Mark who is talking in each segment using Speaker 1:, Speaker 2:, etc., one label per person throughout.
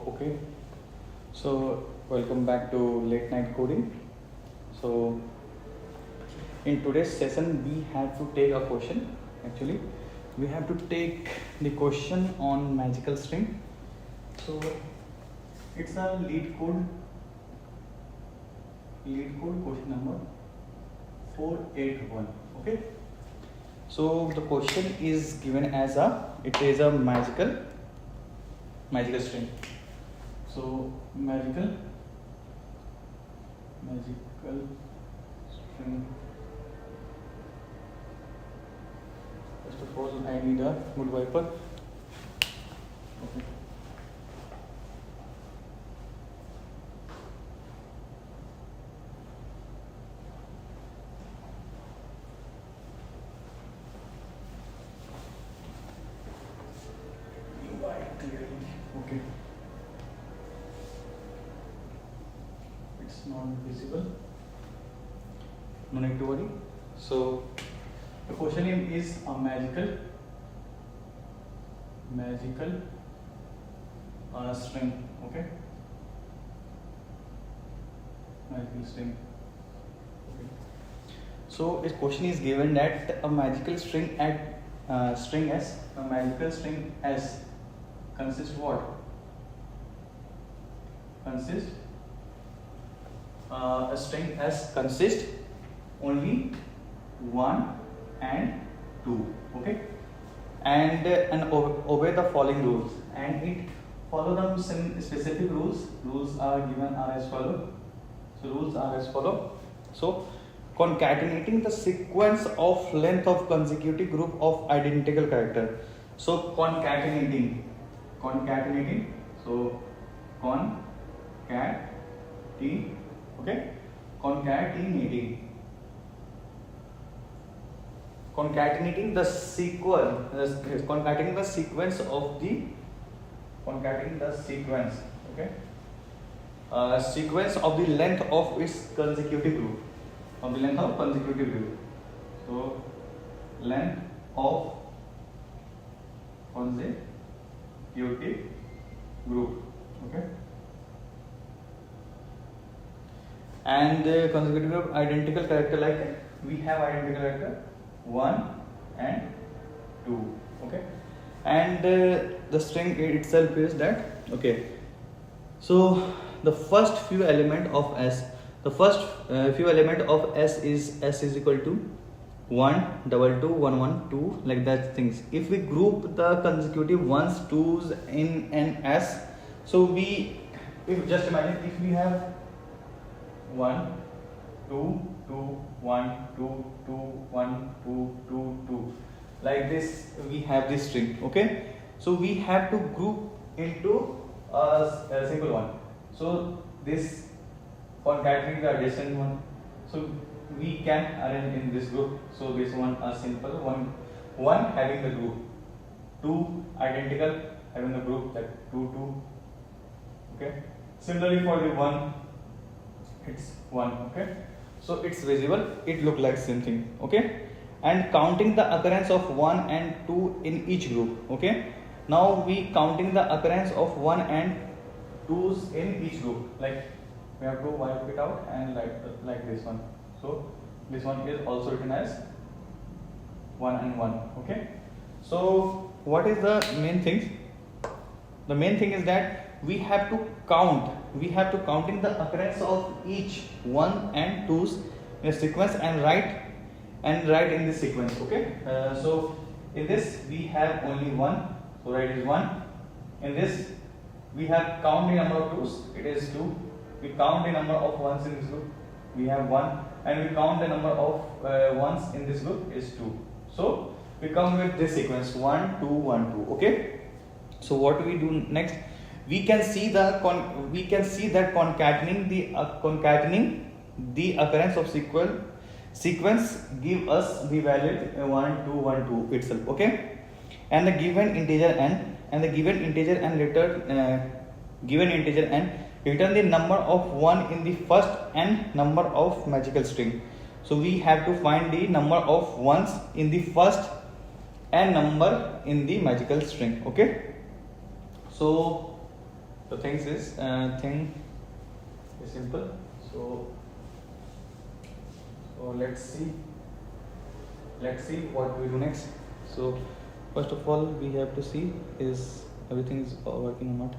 Speaker 1: Okay, so welcome back to Late Night Coding. So in today's session we have to take a question. Actually, we have to take the question on magical string. So it's a lead code question number 481. Okay, so the question is given as it is a magical string. So magical string. First of all, I need a wood wiper. Okay. Okay. It's not visible. No need to worry. So the question name is a magical string. Okay. Magical string. Okay. So a question is given that a magical string S consists what? A string S consists only 1 and 2. Okay, and obey the following rules, and it follow some specific rules. Rules are given are as follow. So concatenating the sequence of length of consecutive group of identical character. So concatenating. So concatenating the sequence of the sequence of the length of its consecutive group. So length of consecutive group. Okay, and consecutive group identical character, like we have identical character 1 and 2. Okay, and the string itself is that. Okay, so the first few element of S is equal to 1, 2, 2, 1, 1, 2, like that things. If we group the consecutive ones, twos in an S, so just imagine if we have 1, 2, 2, 1, 2, 2, 1, 2, 2, 2, like this we have this string. Okay, so we have to group into a single one. So this concatenating the adjacent one, so we can arrange in this group. So this one a simple one having the group, 2 identical having the group, that 2, 2. Okay, similarly for the 1, it's 1. Okay, so it's visible, it look like same thing. Okay, and counting the occurrence of 1 and 2 in each group. Okay, now we counting the occurrence of 1 and 2's in each group, like we have to wipe it out and like this one. So this one is also written as 1 and 1. Okay, so what is the main thing? The main thing is that we have to counting the occurrence of each 1 and 2's in a sequence and write in this sequence. Okay, so in this we have only 1, so write is 1. In this we have count the number of 2's, it is 2. We count the number of 1's in this group, we have 1, and we count the number of 1's in this group is 2. So we come with this sequence 1, 2, 1, 2. Okay, so what we do next? We can see that concatenating the occurrence of sequence give us the value 1, 2, 1, 2 itself. Okay, and the given integer n return the number of 1 in the first n number of magical string. So we have to find the number of ones in the first n number in the magical string. Okay, so the things is thing is simple. So let's see what we do next. So first of all, we have to see is everything is working or not.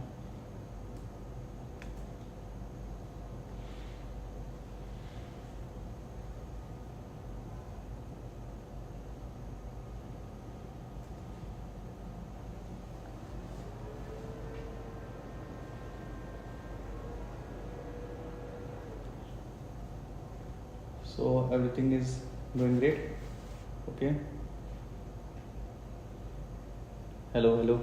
Speaker 1: So everything is doing great. Okay. Hello.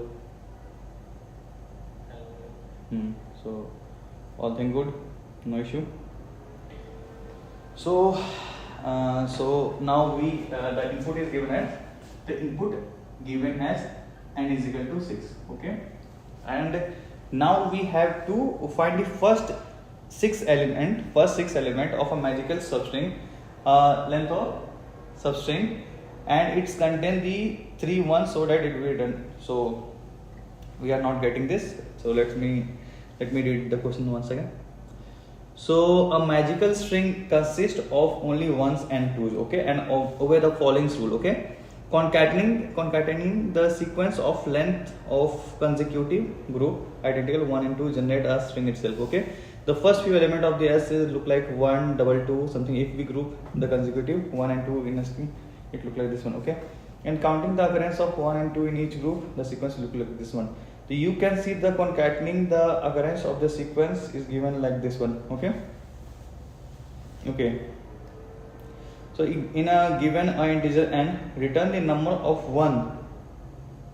Speaker 1: So all thing good, no issue. So now we the input is given as n is equal to 6. Okay, and now we have to find the first six element of a magical substring, length of substring, and it's contain the 3 1 so that it will be done. So we are not getting this. So let me read the question once again. So a magical string consists of only ones and twos. Okay, and obey the following rule. Okay, concatenating the sequence of length of consecutive group identical 1 and 2 generate a string itself. Okay, the first few element of the S look like 1, 2, 2 something. If we group the consecutive 1 and 2 in a string, it look like this one. Okay, and counting the occurrence of 1 and 2 in each group, the sequence look like this one. So you can see the concatenating the occurrence of the sequence is given like this one. Okay. So in a given integer n, return the number of 1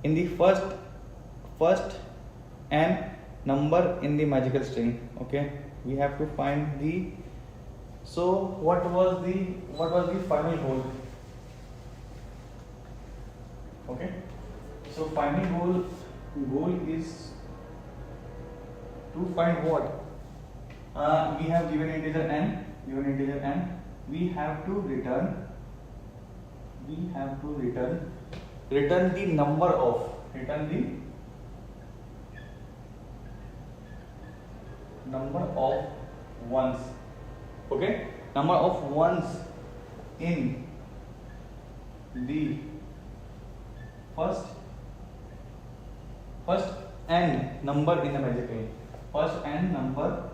Speaker 1: in the first n number in the magical string. Okay, we have to find the. So what was the final goal? Okay, so final goal is to find what? We have given integer n. We have to return the number of ones. Okay, number of ones in the first n number in the magical string. First n number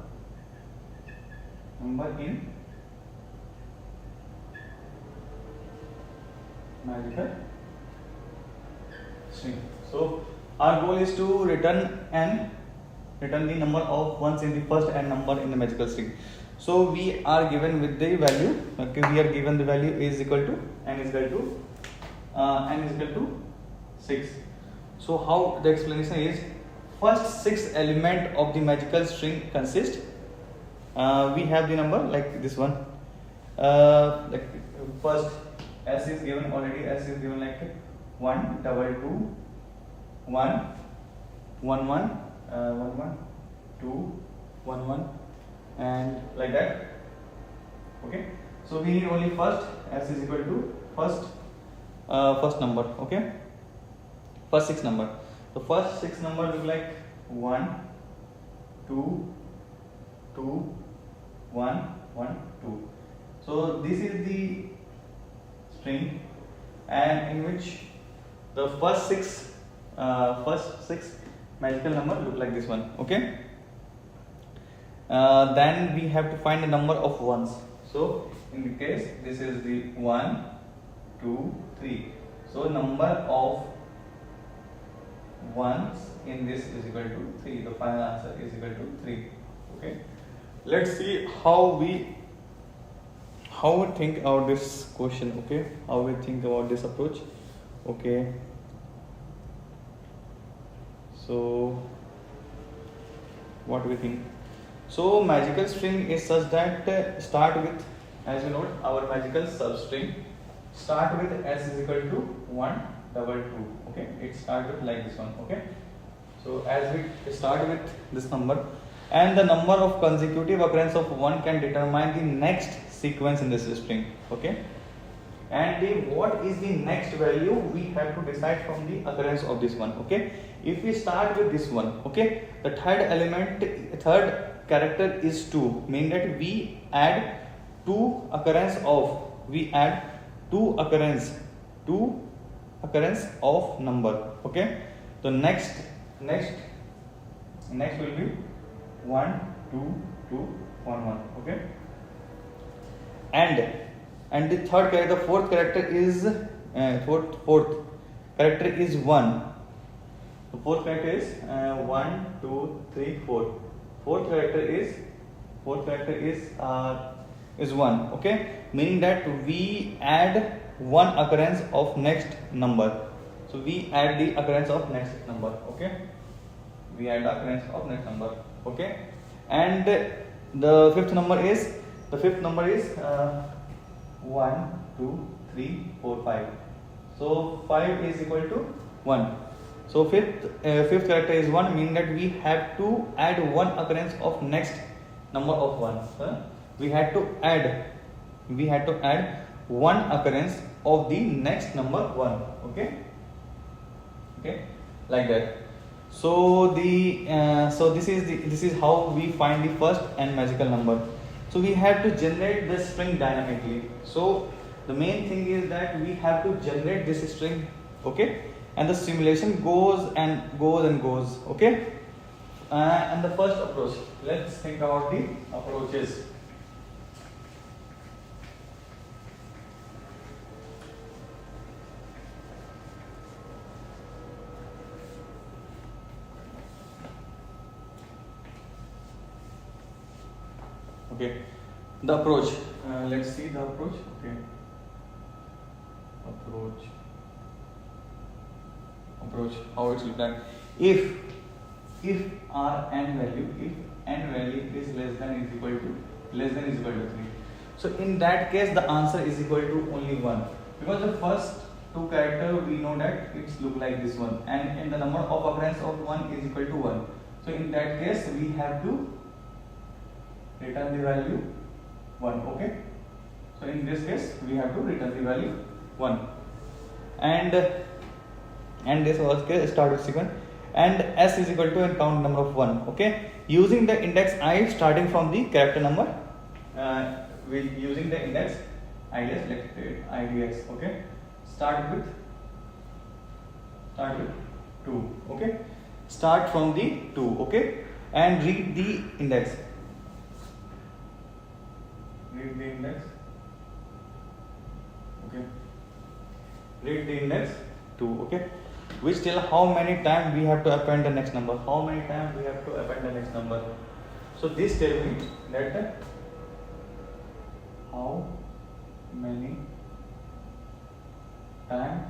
Speaker 1: in magical string. So our goal is to return the number of ones in the first n number in the magical string. So we are given with the value. Okay, we are given the value is equal to n is equal to 6. So how the explanation is, first 6 element of the magical string consist. We have the number like this one. Like first S is given already. S is given like 1, 2, 2, 1, 1, 1, 1, 2, 1, 1, and like that. Okay. So we need only first. S is equal to first number. Okay. First 6 number. The first 6 number look like 1, 2, 2, 1, 1, 2. So this is the string, and in which the first six magical number look like this one. Okay. Then we have to find the number of ones. So in the case, this is the 1, 2, 3. So number of ones in this is equal to 3. The final answer is equal to 3. Okay. Let's see how we think about this question. Okay, how we think about this approach. Okay, so what do we think? So magical string is such that start with, as you know, our magical substring start with S is equal to 1, 2, 2. Okay, it starts with like this one. Okay, so as we start with this number, and the number of consecutive occurrence of 1 can determine the next sequence in this string. Okay, and what is the next value we have to decide from the occurrence of this one. Okay, if we start with this one, okay, the third character is 2, meaning that we add two occurrence of number. Okay, so next will be 1 2 2 1 1. Okay, and the fourth character is 1. The fourth character is 1 2 3 4. Fourth character is 1. Okay, meaning that we add one occurrence of next number. So we add the occurrence of next number. Okay, we add the occurrence of next number. Okay, and the fifth number is 1 2 3 4 5. So 5 is equal to 1. So fifth character is 1, meaning that we have to add one occurrence of next number of 1. We had to add one occurrence of the next number 1. Okay, like that. So this is how we find the first and magical number. So we have to generate the string dynamically. So the main thing is that we have to generate this string. Okay, and the simulation goes and goes. Okay, and the first approach, let's think about the approaches. Okay, the approach, let's see the approach. Okay, approach, how it looks like. If our n value is less than or equal to 3, so in that case the answer is equal to only 1, because the first two character we know that it's look like this one, and the number of occurrence of 1 is equal to 1. So in that case we have to return the value 1. Okay, so in this case we have to return the value 1, and this was case start with sequence, and s is equal to and count number of 1. Okay, using the index I starting from the character number, using the index IDX. Okay, start with 2. Okay, start from the 2. Okay, and read the index. Okay, read the index 2. Okay, which tell how many times we have to append the next number. So this tell me that how many times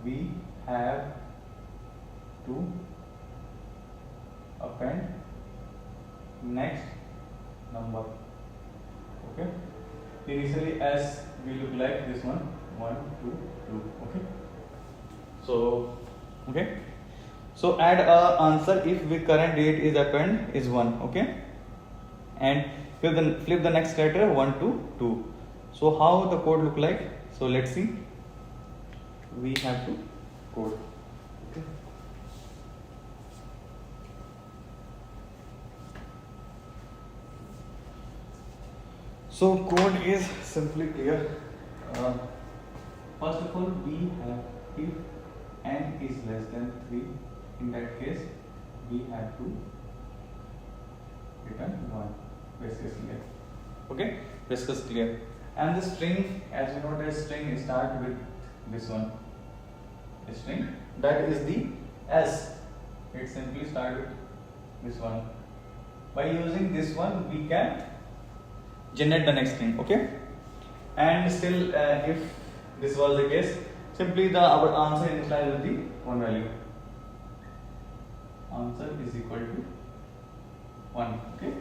Speaker 1: we have to append next number. Okay, initially s will look like this one, 1 2 2. Okay, so add a answer if the current date is append is 1. Okay, and flip the next character 1 to 2. So how the code look like? So let's see. We have to code. Okay, so code is simply clear. First of all, we have if n is less than 3, in that case we have to return 1. This is clear. Okay, this is clear. And the string, as you know, the string start with this one. The string that is the s. It simply start with this one. By using this one, we can generate the next thing. Okay, and still if this was the case, simply our answer initialize with the one value. Answer is equal to 1. Okay,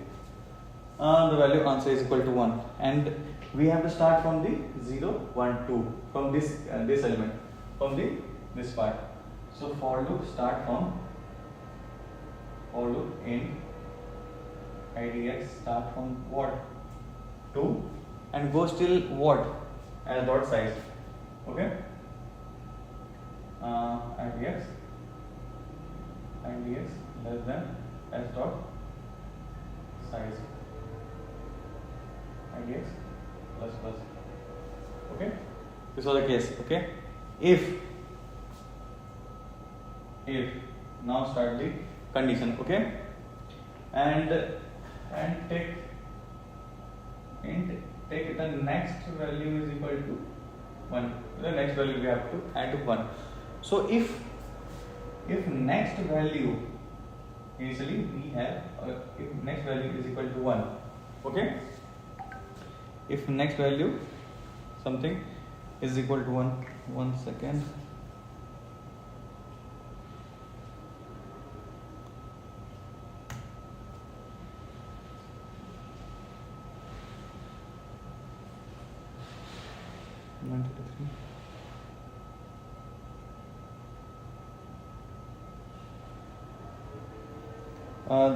Speaker 1: the value answer is equal to 1, and we have to start from the 0 1 2 from this element, from this part. So for loop start from for loop in IDX start from what 2 and goes till what s dot size. Okay. IDX less than s dot size. IDX plus. Okay. This was the case. Okay. If now start the condition. Okay. And take the next value is equal to 1. The next value we have to add 1. So if next value initially we have if next value is equal to 1, okay, if next value something is equal to 1 second.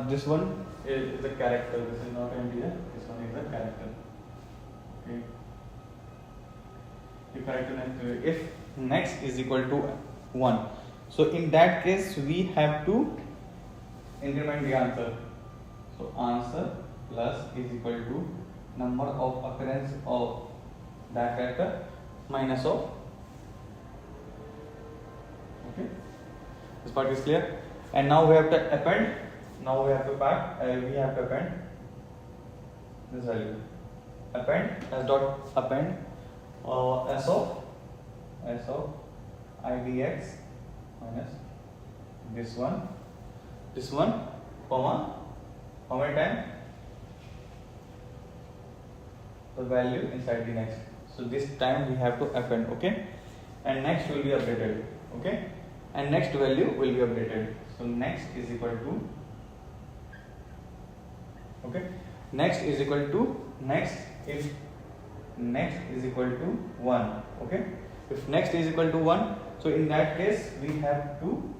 Speaker 1: This one is a character. This is not an integer. This one is a character. Okay. If next is equal to 1, so in that case we have to increment the answer. So answer plus is equal to number of occurrence of that character minus of. Okay. This part is clear. And now we have to append. Now we have to append this value. Append s dot append s of idx minus this one, comma, how many times the value inside the next. So this time we have to append. Okay, and next will be updated. Okay, and next value will be updated. So next is equal to, okay, next is equal to next if next is equal to 1. Okay, if next is equal to 1, so in that case we have to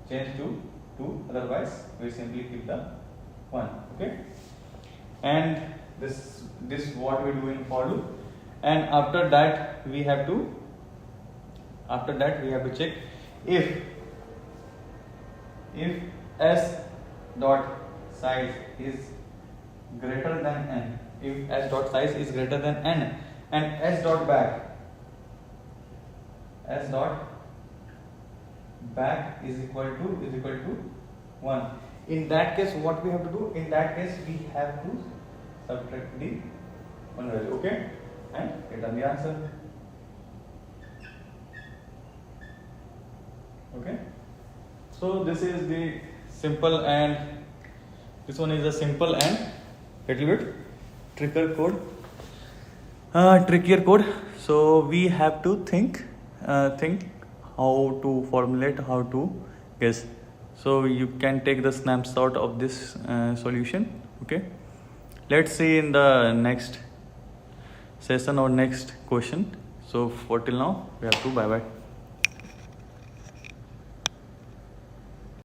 Speaker 1: change to 2, otherwise we simply keep the 1. Okay, and this what we do in for loop. And after that we have to check if s dot size is greater than n, if s dot size is greater than n, and s dot back is equal to 1. In that case what we have to do? In that case we have to subtract the 1 value. Okay, and return the answer. Okay, so this is the simple, and this one is a simple and little bit trickier code. So we have to think how to formulate, how to guess. So you can take the snapshot of this solution. Okay, let's see in the next session or next question. So for till now we have to bye bye.